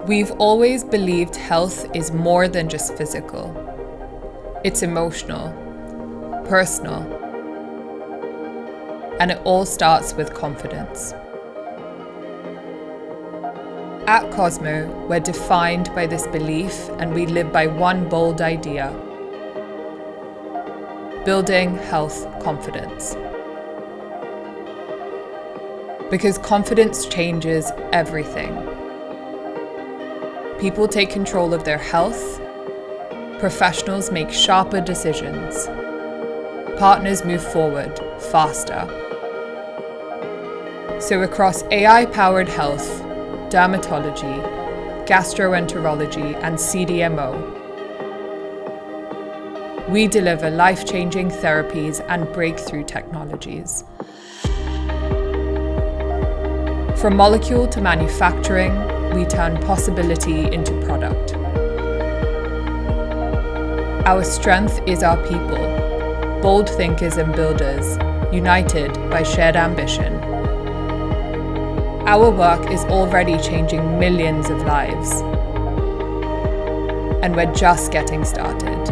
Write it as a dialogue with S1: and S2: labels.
S1: We've always believed health is more than just physical. It's emotional, personal, and it all starts with confidence. At Cosmo, we're defined by this belief, and we live by one bold idea: building health confidence. Because confidence changes everything. People take control of their health, professionals make sharper decisions, partners move forward faster. So across AI-powered health, dermatology, gastroenterology, and CDMO, we deliver life-changing therapies and breakthrough technologies. From molecule to manufacturing, we turn possibility into product. Our strength is our people, bold thinkers and builders, united by shared ambition. Our work is already changing millions of lives, and we're just getting started.